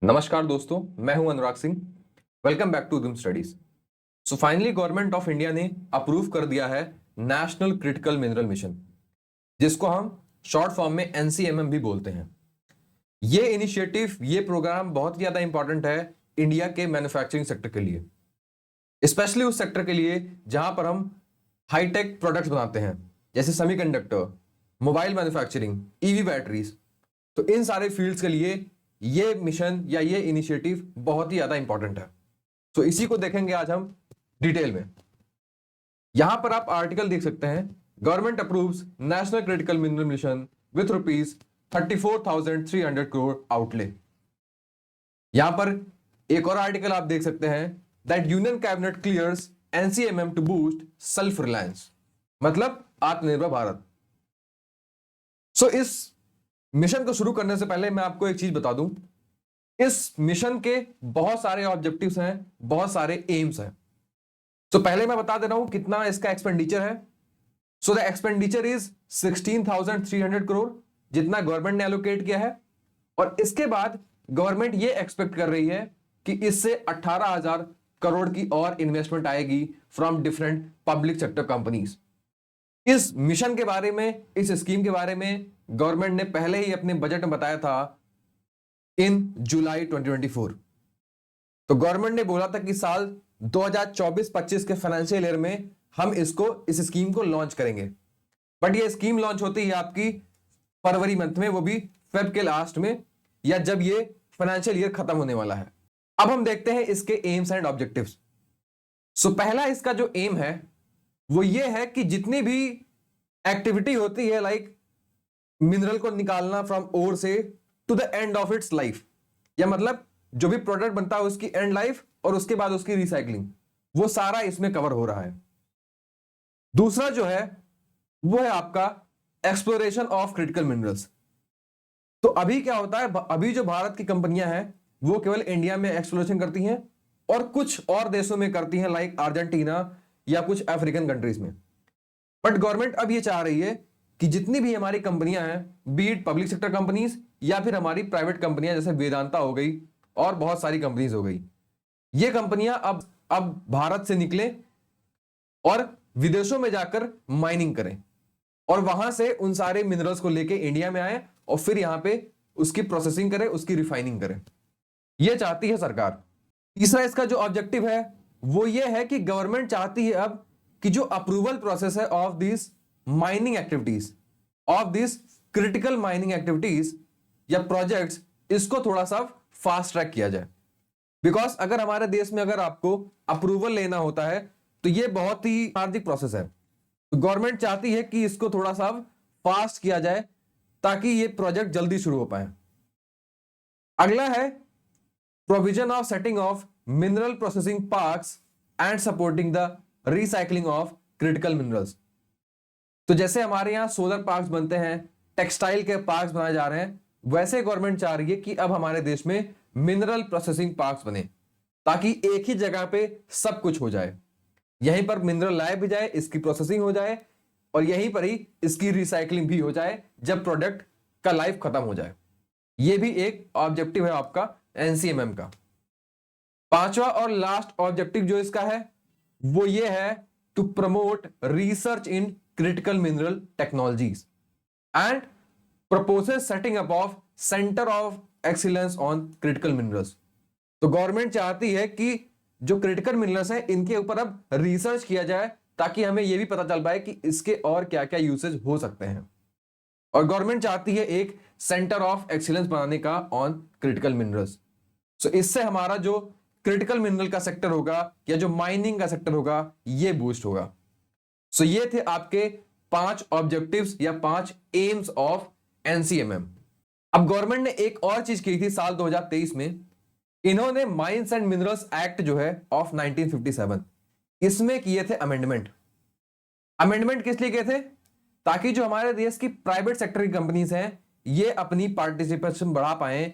नमस्कार दोस्तों, मैं हूं Anurag Singh. Welcome back to उद्यम studies. So finally government of India ने अप्रूव कर दिया है नेशनल क्रिटिकल मिनरल मिशन, जिसको हम शॉर्ट फॉर्म में एनसीएमएम भी बोलते हैं। ये इनिशिएटिव, ये प्रोग्राम बहुत ज्यादा इंपॉर्टेंट है इंडिया के मैन्युफैक्चरिंग सेक्टर के लिए, स्पेशली उस सेक्टर के लिए जहां पर हम हाईटेक प्रोडक्ट्स बनाते हैं, जैसे semiconductor, mobile manufacturing, EV batteries. तो इन सारे फील्ड्स के लिए ये मिशन या ये इनिशिएटिव बहुत ही ज्यादा इंपॉर्टेंट है। तो इसी को देखेंगे आज हम डिटेल में। यहां पर आप आर्टिकल देख सकते हैं, government approves national critical mineral mission with ₹34,300 crore outlay. यहां पर एक और आर्टिकल आप देख सकते हैं, that union cabinet clears NCMM to boost self reliance, मतलब आत्मनिर्भर भारत। सो इस मिशन को शुरू करने से पहले मैं आपको एक चीज बता दूं, इस मिशन के बहुत सारे ऑब्जेक्टिव्स हैं, बहुत सारे एम्स हैं। तो पहले मैं बता दे रहा हूं कितना इसका एक्सपेंडिचर है। So the expenditure is 16,300 crore, जितना गवर्नमेंट ने एलोकेट किया है। और इसके बाद गवर्नमेंट ये एक्सपेक्ट कर रही है कि इससे 18,000 करोड़ की और इन्वेस्टमेंट आएगी from different public sector companies. इस मिशन के बारे में, इस स्कीम के बारे में गवर्नमेंट ने पहले ही अपने बजट में बताया था इन जुलाई 2024। तो गवर्नमेंट ने बोला था कि साल 2024-25 के फाइनेंशियल ईयर में हम इस स्कीम को लॉन्च करेंगे। बट ये स्कीम लॉन्च होती है आपकी फरवरी मंथ में, वो भी फेब के लास्ट में, या जब ये फाइनेंशियल ईयर खत्म होने वाला है। अब हम देखते हैं इसके एम्स एंड ऑब्जेक्टिव्स। सो पहला इसका जो एम है वो ये है कि जितनी भी एक्टिविटी होती है, लाइक मिनरल को निकालना फ्रॉम ओर से to the end of its life, या मतलब जो भी प्रोडक्ट बनता है उसकी एंड लाइफ और उसके बाद उसकी रिसाइकलिंग, वो सारा इसमें कवर हो रहा है। दूसरा जो है वो है आपका एक्सप्लोरेशन ऑफ क्रिटिकल मिनरल्स। तो अभी क्या होता है, अभी जो भारत की कंपनियां हैं वो केवल इंडिया में एक्सप्लोरेशन करती हैं और कुछ और देशों में करती हैं, लाइक अर्जेंटीना या कुछ अफ्रीकन कंट्रीज में। बट गवर्नमेंट अब ये चाह रही है कि जितनी भी हमारी कंपनियां हैं, बीट पब्लिक सेक्टर कंपनीज या फिर हमारी प्राइवेट कंपनियां जैसे वेदांता हो गई और बहुत सारी कंपनीज हो गई, ये कंपनियां अब भारत से निकले और विदेशों में जाकर माइनिंग करें और वहां से उन सारे मिनरल्स को लेके इंडिया में आए और फिर यहां पे उसकी प्रोसेसिंग करें, उसकी रिफाइनिंग करें। यह चाहती है सरकार। तीसरा इसका जो ऑब्जेक्टिव है वो ये है कि गवर्नमेंट चाहती है अब कि जो अप्रूवल प्रोसेस है of this mining activities, of this critical mining activities या प्रोजेक्ट्स, इसको थोड़ा सा फास्ट ट्रैक किया जाए। बिकॉज अगर हमारे देश में अगर आपको अप्रूवल लेना होता है तो ये बहुत ही आर्थिक प्रोसेस है। तो गवर्नमेंट चाहती है कि इसको थोड़ा सा फास्ट किया जाए ताकि ये प्रोजेक्ट जल्दी शुरू हो पाए। अगला है provision of setting of mineral processing parks and supporting the recycling of critical minerals. तो जैसे हमारे यहां सोलर पार्क्स बनते हैं, टेक्सटाइल के पार्क्स बनाए जा रहे हैं, वैसे गवर्नमेंट चाह रही है कि अब हमारे देश में मिनरल प्रोसेसिंग पार्क्स बने ताकि एक ही जगह पे सब कुछ हो जाए। यहीं पर मिनरल लाया भी जाए, इसकी प्रोसेसिंग हो जाए और यहीं पर ही इसकी रिसाइकलिंग भी हो जाए जब प्रोडक्ट का लाइफ खत्म हो जाए। यह भी एक ऑब्जेक्टिव है आपका एनसीएमएम का। पांचवा और लास्ट ऑब्जेक्टिव जो इसका है वो ये है to promote research in critical mineral technologies and proposes setting up of centre of excellence on critical minerals. तो गवर्नमेंट चाहती है कि जो क्रिटिकल मिनरल्स है इनके ऊपर अब रिसर्च किया जाए ताकि हमें यह भी पता चल पाए कि इसके और क्या क्या यूसेज हो सकते हैं। और गवर्नमेंट चाहती है एक सेंटर ऑफ एक्सीलेंस बनाने का ऑन क्रिटिकल मिनरल्स। सो इससे हमारा जो क्रिटिकल मिनरल का सेक्टर होगा या जो माइनिंग का सेक्टर होगा ये बूस्ट होगा। सो ये थे आपके 5 ऑब्जेक्टिव्स या 5 एम्स ऑफ एनसीएमएम। अब गवर्नमेंट ने एक और चीज की थी साल 2023 में, इन्होंने माइंस एंड मिनरल्स एक्ट जो है ऑफ 1957, इसमें किए थे अमेंडमेंट। अमेंडमेंट किस लिए किए थे? ताकि जो हमारे देश की प्राइवेट सेक्टर की कंपनीज हैं ये अपनी पार्टिसिपेशन बढ़ा पाए,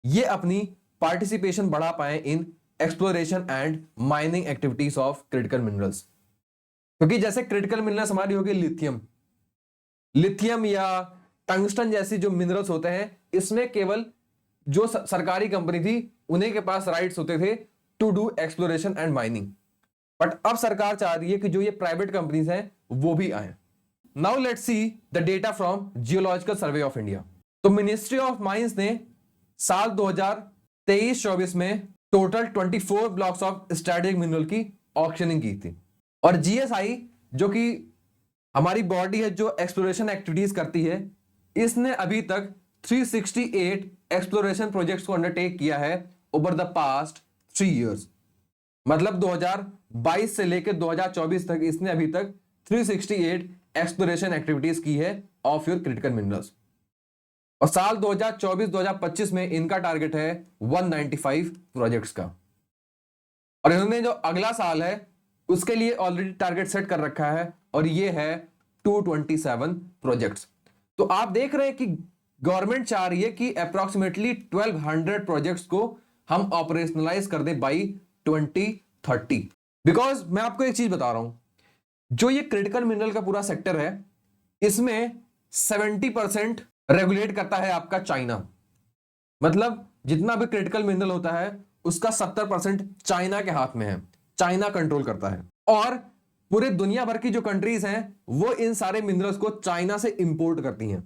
ये अपनी पार्टिसिपेशन बढ़ा पाए in exploration and mining activities of critical minerals. क्योंकि जैसे क्रिटिकल मिनरल्स हमारी होगी लिथियम, लिथियम या टंगस्टन जैसी जो मिनरल्स होते हैं, इसमें केवल जो सरकारी कंपनी थी उन्हीं के पास राइट्स होते थे to do exploration and mining, but अब सरकार चाह रही है कि जो ये प्राइवेट कंपनीज हैं वो भी आए। Now let's see the data from geological survey of India. तो मिनिस्ट्री ऑफ माइंस ने साल 2023-24 में total 24 blocks of strategic mineral की ऑक्शनिंग की थी, और जीएसआई जो कि हमारी बॉडी है जो एक्सप्लोरेशन एक्टिविटीज करती है, इसने अभी तक 368 एक्सप्लोरेशन प्रोजेक्ट्स को अंडरटेक किया है ओवर द पास्ट 3 इयर्स। मतलब 2022 से लेकर 2024 तक इसने अभी तक 368 एक्सप्लोरेशन एक्टिविटीज की है ऑफ योर क्रिटिकल मिनरल्स, और साल 2024-2025 में इनका टारगेट है 195 प्रोजेक्ट्स का, और इन्होंने जो अगला साल है उसके लिए ऑलरेडी टारगेट सेट कर रखा है, और ये है 227 प्रोजेक्ट्स। तो आप देख रहे हैं कि गवर्नमेंट चाह रही है कि अप्रोक्सीमेटली 1200 प्रोजेक्ट्स को हम ऑपरेशनलाइज कर दें बाई 2030। बिकॉज मैं आपको एक चीज बता रहा हूं, जो ये क्रिटिकल मिनरल का पूरा सेक्टर है इसमें 70% रेगुलेट करता है आपका चाइना। मतलब जितना भी क्रिटिकल मिनरल होता है उसका 70% चाइना के हाथ में है, चाइना कंट्रोल करता है, और पूरे दुनिया भर की जो कंट्रीज हैं वो इन सारे मिनरल्स को चाइना से इंपोर्ट करती हैं।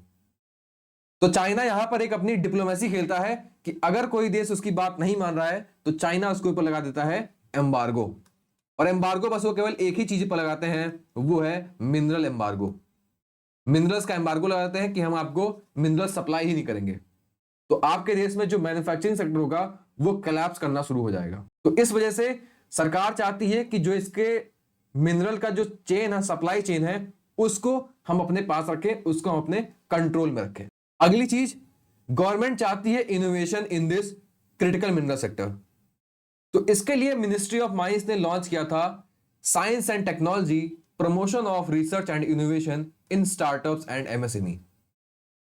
तो चाइना यहां पर एक अपनी डिप्लोमेसी खेलता है कि अगर कोई देश उसकी बात नहीं मान रहा है तो चाइना उसके ऊपर लगा देता है एम्बार्गो, और एम्बार्गो बस वो केवल एक ही चीज पर लगाते हैं, वो है मिनरल एम्बार्गो। मिनरल्स का एम्बार्गो लगाते हैं कि हम आपको मिनरल सप्लाई ही नहीं करेंगे, तो आपके देश में जो मैन्युफैक्चरिंग सेक्टर होगा वो कोलैप्स करना शुरू हो जाएगा। तो इस वजह से सरकार चाहती है कि जो इसके मिनरल का जो चेन है, सप्लाई चेन है, उसको हम अपने पास रखें, उसको हम अपने कंट्रोल में रखें। अगली चीज, गवर्नमेंट चाहती है innovation in this critical mineral sector. तो इसके लिए मिनिस्ट्री ऑफ माइंस ने लॉन्च किया था science and technology promotion of research and innovation in startups and MSME.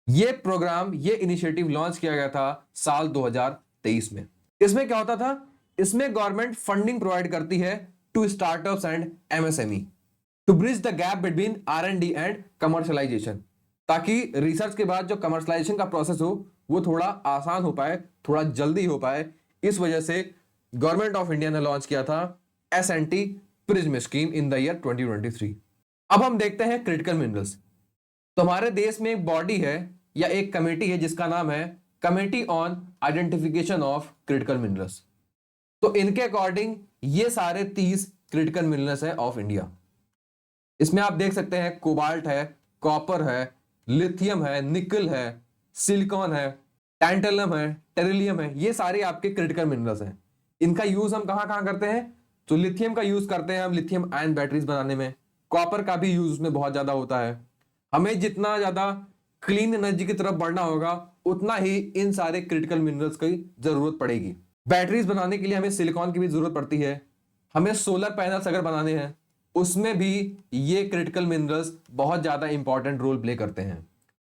ये प्रोग्राम, ये इनिशिएटिव लॉन्च किया गया था साल 2023 में। इसमें क्या होता था, इसमें गवर्नमेंट फंडिंग प्रोवाइड करती है to startups and MSME to bridge the gap between R and D and commercialisation, ताकि रिसर्च के बाद जो कमर्शियलाइजेशन का प्रोसेस हो वो थोड़ा आसान हो पाए, थोड़ा जल्दी हो पाए। इस वजह से गवर्नमेंट ऑफ इंडिया ने लॉन्च किया था S and T PRISM scheme in the year 2023। अब हम देखते हैं क्रिटिकल मिनरल्स। तो हमारे देश में एक बॉडी है या एक कमेटी है जिसका नाम है committee on identification of critical minerals. तो इनके अकॉर्डिंग ये सारे 30 क्रिटिकल मिनरल्स है ऑफ इंडिया। इसमें आप देख सकते हैं कोबाल्ट है, कॉपर है, लिथियम है, निकल है, सिलिकॉन है, टैंटलम है, टेरिलियम है, ये सारे आपके क्रिटिकल मिनरल्स हैं। इनका यूज हम कहां कहां करते हैं, तो लिथियम का यूज करते हैं हम लिथियम आयन बैटरीज बनाने में, कॉपर का भी यूज उसमें बहुत ज्यादा होता है। हमें जितना ज्यादा क्लीन एनर्जी की तरफ बढ़ना होगा उतना ही इन सारे क्रिटिकल मिनरल्स की जरूरत पड़ेगी। बैटरीज बनाने के लिए हमें सिलिकॉन की भी जरूरत पड़ती है, हमें सोलर पैनल्स अगर बनाने हैं उसमें भी ये क्रिटिकल मिनरल्स बहुत ज्यादा इंपॉर्टेंट रोल प्ले करते हैं,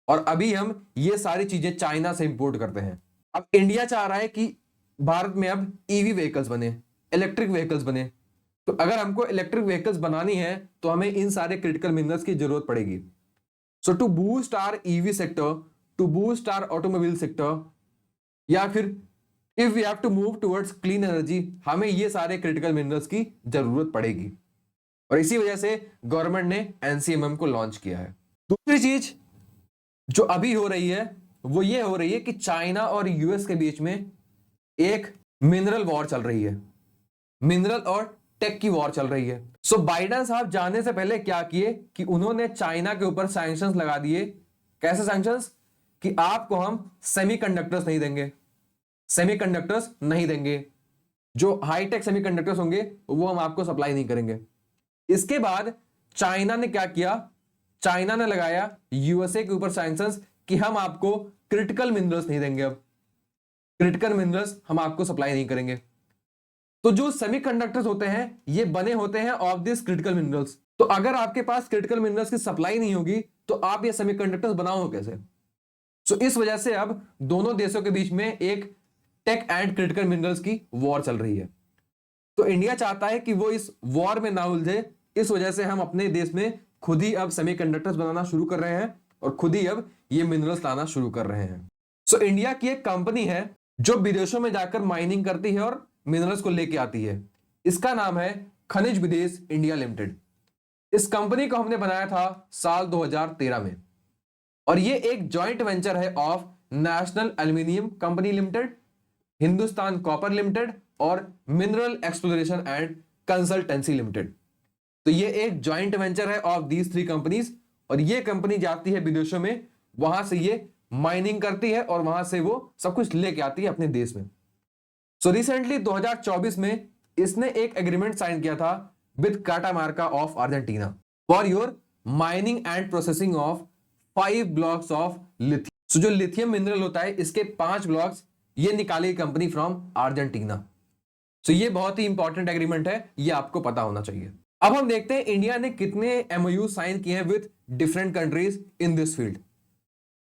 और अभी हम ये सारी चीजें चाइना से इंपोर्ट करते हैं। अब इंडिया चाह रहा है कि भारत में अब ईवी व्हीकल्स बने, इलेक्ट्रिक व्हीकल्स बने, तो अगर हमको इलेक्ट्रिक व्हीकल्स बनानी है तो हमें इन सारे क्रिटिकल मिनरल्स की जरूरत पड़ेगी। So to boost our EV sector, to boost our automobile sector, या फिर if we have to move towards clean energy, हमें ये सारे क्रिटिकल मिनरल्स की जरूरत पड़ेगी, और इसी वजह से गवर्नमेंट ने एनसीएमएम को लॉन्च किया है। दूसरी चीज जो अभी हो रही है वो ये हो रही है कि चाइना और यूएस के बीच में एक मिनरल वॉर चल रही है, मिनरल और टेक की वॉर चल रही है। सो बाइडेन साहब जाने से पहले क्या किए कि उन्होंने चाइना के ऊपर सैंक्शंस लगा दिए। कैसे सैंक्शंस, कि आपको हम सेमीकंडक्टर्स नहीं देंगे, सेमीकंडक्टर्स नहीं देंगे, जो हाईटेक सेमीकंडक्टर्स होंगे वो हम आपको सप्लाई नहीं करेंगे। इसके बाद चाइना ने क्या किया, चाइना ने लगाया यूएसए के ऊपर सैंक्शंस कि हम आपको क्रिटिकल मिनरल्स नहीं देंगे, अब क्रिटिकल मिनरल्स हम आपको सप्लाई नहीं करेंगे। तो जो सेमीकंडक्टर्स होते हैं ये बने होते हैं ऑफ दिस क्रिटिकल मिनरल्स। तो अगर आपके पास क्रिटिकल मिनरल्स की सप्लाई नहीं होगी तो आप ये सेमीकंडक्टर्स बनाओ कैसे। सो इस वजह से अब दोनों देशों के बीच में एक टेक एंड क्रिटिकल मिनरल्स की वॉर चल रही है। तो इंडिया चाहता है कि वो इस वॉर में ना उलझे, इस वजह से हम अपने देश में खुद ही अब सेमीकंडक्टर्स बनाना शुरू कर रहे हैं और खुद ही अब ये मिनरल्स लाना शुरू कर रहे हैं। सो इंडिया की एक कंपनी है जो विदेशों में जाकर माइनिंग करती है और मिनरल्स को लेके आती है। इसका नाम है खनिज विदेश इंडिया लिमिटेड। इस कंपनी को हमने बनाया था साल 2013 में और ये एक जॉइंट वेंचर है of National Aluminium Company Limited, Hindustan Copper Limited और Mineral Exploration and Consultancy Limited. तो ये एक जॉइंट वेंचर है ऑफ दीज थ्री कंपनीज और ये कंपनी जाती है विदेशों में, वहां से ये माइनिंग करती है और वहां से वो सब कुछ लेके आती है अपने देश में। सो रिसेंटली 2024 में इसने एक एग्रीमेंट साइन किया था with Catamarca of Argentina for your mining and processing of 5 blocks of lithium. So जो लिथियम मिनरल होता है इसके 5 ब्लॉक्स ये निकालेगी कंपनी फ्रॉम अर्जेंटीना। सो ये बहुत ही इंपॉर्टेंट एग्रीमेंट है, ये आपको पता होना चाहिए। अब हम देखते हैं इंडिया ने कितने एमओयू साइन किए हैं with different countries in this field.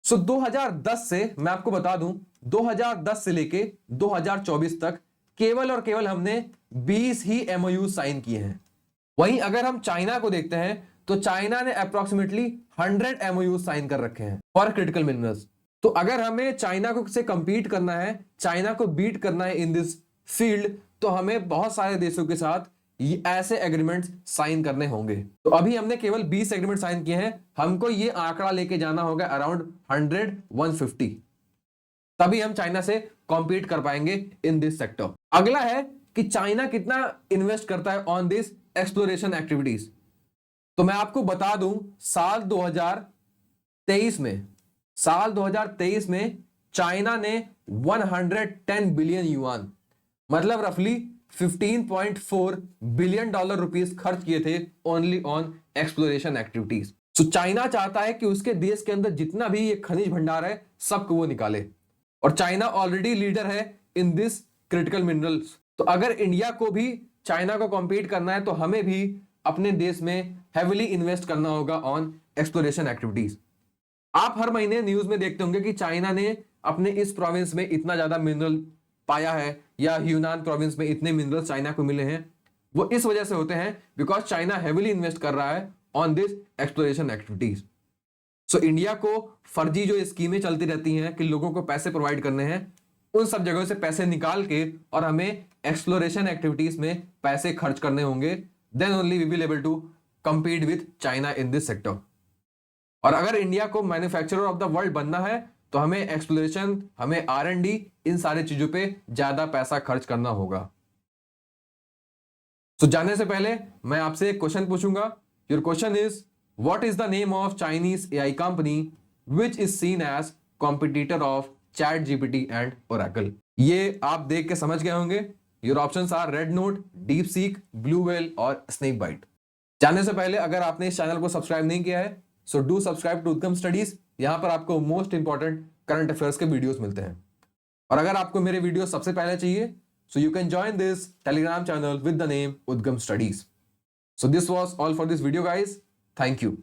So 2010 से मैं आपको बता दूं, 2010 से लेके 2024 तक केवल और केवल हमने 20 ही एमओयू साइन किए हैं। वहीं अगर हम चाइना को देखते हैं तो चाइना ने अप्रोक्सीमेटली 100 एमओयू साइन कर रखे हैं फॉर क्रिटिकल मिनरल्स। तो अगर हमें चाइना को से कंपीट करना है, चाइना को बीट करना है इन दिस फील्ड, तो हमें बहुत सारे देशों के साथ ये ऐसे एग्रीमेंट्स साइन करने होंगे। तो अभी हमने केवल 20 एग्रीमेंट साइन किए हैं, हमको ये आंकड़ा लेके जाना होगा अराउंड 100-150, तभी हम चाइना से कॉम्पीट कर पाएंगे इन दिस सेक्टर। अगला है कि चाइना कितना इन्वेस्ट करता है ऑन दिस एक्सप्लोरेशन एक्टिविटीज। तो मैं आपको बता दूं, साल 2023 में चाइना ने 110 बिलियन युआन मतलब रफली $15.4 बिलियन रुपीस खर्च किए थे only on exploration activities. So China चाहता है कि उसके देश के अंदर जितना भी ये खनिज भंडार है सबको वो निकाले, और चाइना ऑलरेडी लीडर है इन दिस क्रिटिकल मिनरल्स। तो अगर इंडिया को भी चाइना को कॉम्पीट करना है तो हमें भी अपने देश में हेविली इन्वेस्ट करना होगा ऑन एक्सप्लोरेशन एक्टिविटीज। आप हर महीने न्यूज में देखते होंगे कि चाइना ने अपने इस प्रोविंस में इतना ज्यादा मिनरल पाया है या ह्यूनान प्रोविंस में इतने मिनरल्स चाइना को मिले हैं। वो इस वजह से होते हैं बिकॉज चाइना हेविली इन्वेस्ट कर रहा है on this exploration activities. So India को फर्जी जो स्कीमें चलती रहती हैं कि लोगों को पैसे प्रोवाइड करने हैं, उन सब जगहों से पैसे निकाल के और हमें एक्सप्लोरेशन एक्टिविटीज में पैसे खर्च करने होंगे, then only we will able to compete with China in this sector. और अगर इंडिया को मैन्युफैक्चरर ऑफ द वर्ल्ड बनना है तो हमें एक्सप्लोरेशन, हमें R&D, इन सारी चीजों पे ज्यादा पैसा खर्च करना होगा। तो जाने से पहले मैं आपसे एक क्वेश्चन पूछूंगा। Your question is, what is the name of Chinese AI company which is seen as competitor of ChatGPT and Oracle? ये आप देख के समझ गए होंगे। Your options are red note, DeepSeek, blue whale और स्नेक बाइट। जानने से पहले अगर आपने इस चैनल को सब्सक्राइब नहीं किया है सो डू सब्सक्राइब टू उद्गम स्टडीज। यहां पर आपको मोस्ट इंपॉर्टेंट करंट अफेयर्स के वीडियोस मिलते हैं। और अगर आपको मेरे वीडियो सबसे पहले चाहिए so you can join this Telegram channel with the name Udgam Studies. So this was all for this video guys, thank you.